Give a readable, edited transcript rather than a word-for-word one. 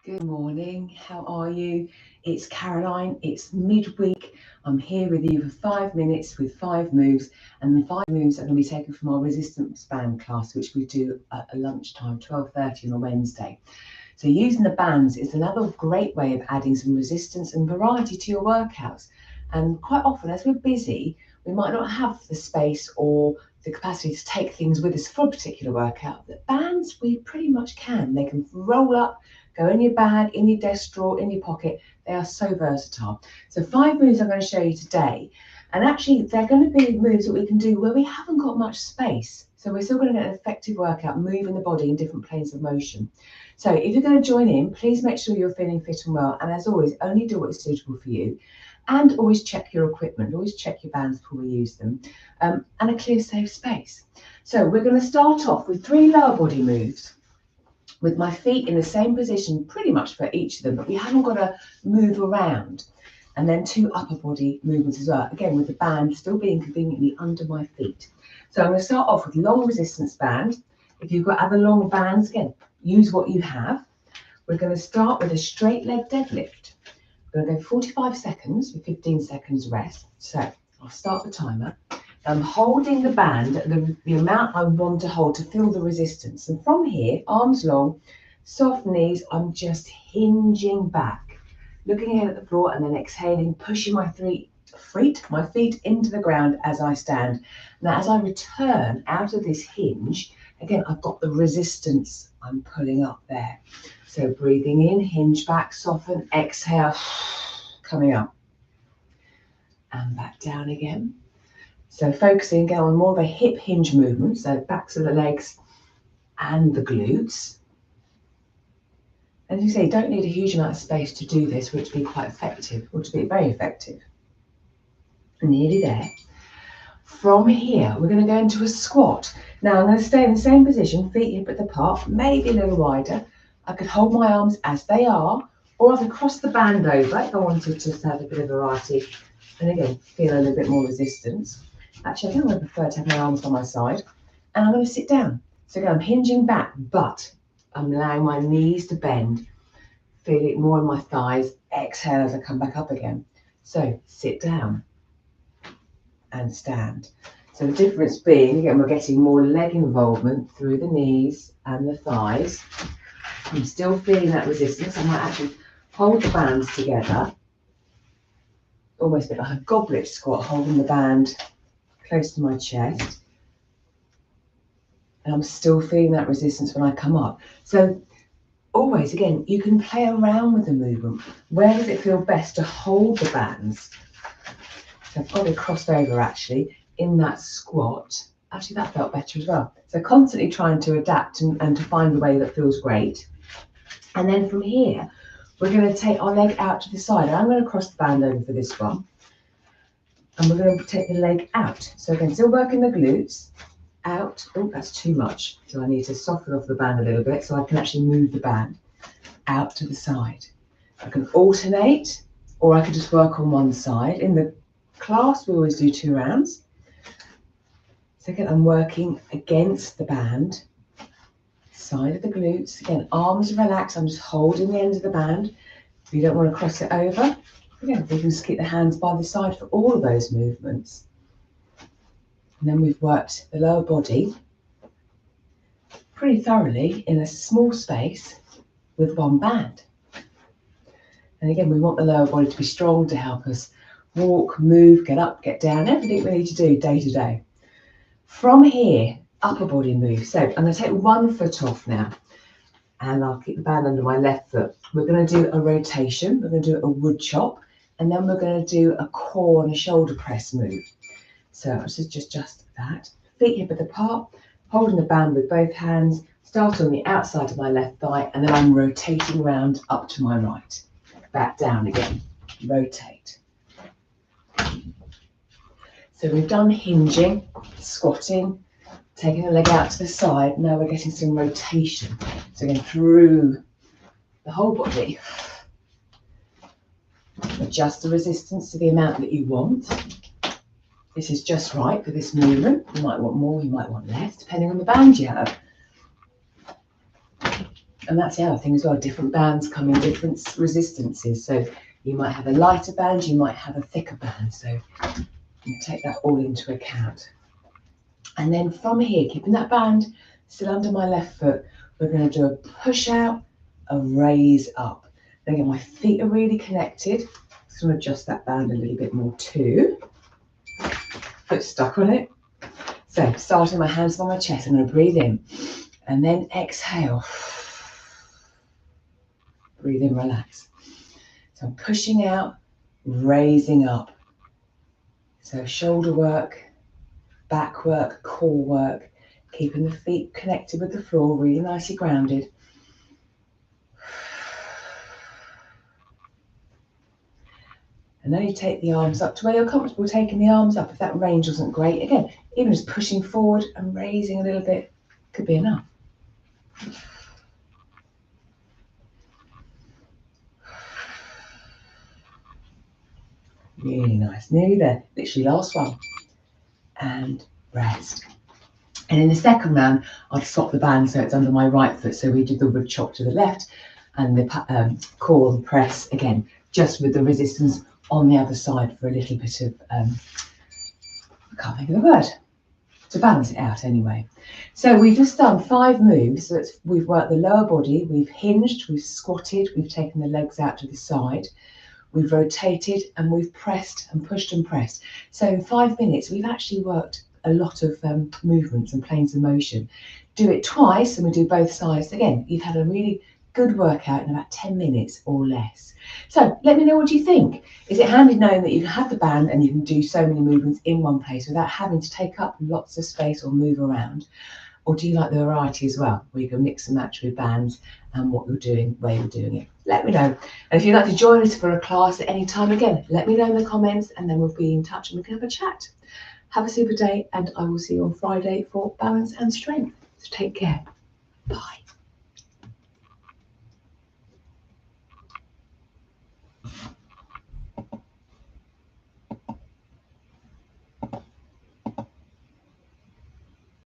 Good morning, how are you? It's Caroline, it's midweek. I'm here with you for 5 minutes with 5 moves, and the 5 moves are going to be taken from our resistance band class, which we do at lunchtime, 12:30 on a Wednesday. So using the bands is another great way of adding some resistance and variety to your workouts. And quite often, as we're busy, we might not have the space or the capacity to take things with us for a particular workout. The bands, we pretty much can. They can roll up, go in your bag, in your desk drawer, in your pocket. They are so versatile. So 5 moves I'm going to show you today. And actually, they're going to be moves that we can do where we haven't got much space. So we're still going to get an effective workout, moving the body in different planes of motion. So if you're going to join in, please make sure you're feeling fit and well. And as always, only do what is suitable for you. And always check your equipment. Always check your bands before we use them. And a clear, safe space. So we're going to start off with 3 lower body moves, with my feet in the same position pretty much for each of them, but we haven't got to move around. And then 2 upper body movements as well, again with the band still being conveniently under my feet. So I'm going to start off with long resistance band. If you've got other long bands, again, use what you have. We're going to start with a straight leg deadlift. We're going to go 45 seconds with 15 seconds rest. So I'll start the timer. I'm holding the band, the amount I want to hold to feel the resistance. And from here, arms long, soft knees, I'm just hinging back, looking ahead at the floor and then exhaling, pushing my feet into the ground as I stand. Now, as I return out of this hinge, again, I've got the resistance I'm pulling up there. So breathing in, hinge back, soften, exhale, coming up. And back down again. So focusing again on more of a hip hinge movement, so backs of the legs and the glutes. As you say, you don't need a huge amount of space to do this for it to be quite effective, or to be very effective. Nearly there. From here, we're going to go into a squat. Now I'm going to stay in the same position, feet hip width apart, maybe a little wider. I could hold my arms as they are, or I could cross the band over if I wanted to have a bit of variety. And again, feel a little bit more resistance. Actually, I think I prefer to have my arms by my side. And I'm going to sit down. So again, I'm hinging back, but I'm allowing my knees to bend. Feel it more in my thighs. Exhale as I come back up again. So sit down and stand. So the difference being, again, we're getting more leg involvement through the knees and the thighs. I'm still feeling that resistance. I might actually hold the bands together, almost a bit like a goblet squat, holding the band close to my chest. And I'm still feeling that resistance when I come up. So always, again, you can play around with the movement. Where does it feel best to hold the bands? So I've got it crossed over actually in that squat. Actually, that felt better as well. So constantly trying to adapt and to find a way that feels great. And then from here, we're going to take our leg out to the side. I'm going to cross the band over for this one. And we're going to take the leg out. So again, still working the glutes. Out. Oh, that's too much. So I need to soften off the band a little bit so I can actually move the band out to the side. I can alternate, or I could just work on one side. In the class, we always do 2 rounds. So again, I'm working against the band, side of the glutes. Again, arms relaxed. I'm just holding the end of the band. If you don't want to cross it over, again, we can just keep the hands by the side for all of those movements. And then we've worked the lower body pretty thoroughly in a small space with one band. And again, we want the lower body to be strong to help us walk, move, get up, get down, everything we need to do day to day. From here, upper body move. So I'm going to take one foot off now, and I'll keep the band under my left foot. We're going to do a rotation. We're going to do a wood chop, and then we're going to do a core and a shoulder press move. So I'll just adjust that. Feet hip width apart, holding the band with both hands. Start on the outside of my left thigh, and then I'm rotating around up to my right. Back down again. Rotate. So we've done hinging, squatting, taking the leg out to the side. Now we're getting some rotation. So again, through the whole body. Adjust the resistance to the amount that you want. This is just right for this movement. You might want more, you might want less, depending on the band you have. And that's the other thing as well. Different bands come in different resistances. So you might have a lighter band, you might have a thicker band. So you take that all into account. And then from here, keeping that band still under my left foot, we're going to do a push out, a raise up. Again, my feet are really connected. Just going to adjust that band a little bit more too. Foot stuck on it. So starting my hands on my chest, I'm going to breathe in and then exhale. Breathe in, relax. So I'm pushing out, raising up. So shoulder work, back work, core work, keeping the feet connected with the floor, really nicely grounded. And then you take the arms up to where you're comfortable taking the arms up. If that range wasn't great, again, even just pushing forward and raising a little bit could be enough. Really nice, nearly there, literally last one. And rest. And in the second round, I'll swap the band so it's under my right foot. So we did the wood chop to the left and the core and press again, just with the resistance on the other side for a little bit of, I can't think of the word, to balance it out anyway. So we've just done 5 moves. So we've worked the lower body, we've hinged, we've squatted, we've taken the legs out to the side, we've rotated and we've pressed and pushed and pressed. So in 5 minutes, we've actually worked a lot of movements and planes of motion. Do it twice and we do both sides. Again, you've had a really good workout in about 10 minutes or less. So let me know what you think. Is it handy knowing that you have the band and you can do so many movements in one place without having to take up lots of space or move around? Or do you like the variety as well, where you can mix and match with bands and what you're doing, where you're doing it? Let me know. And if you'd like to join us for a class at any time, again, let me know in the comments and then we'll be in touch and we can have a chat. Have a super day and I will see you on Friday for balance and strength. So take care. Bye.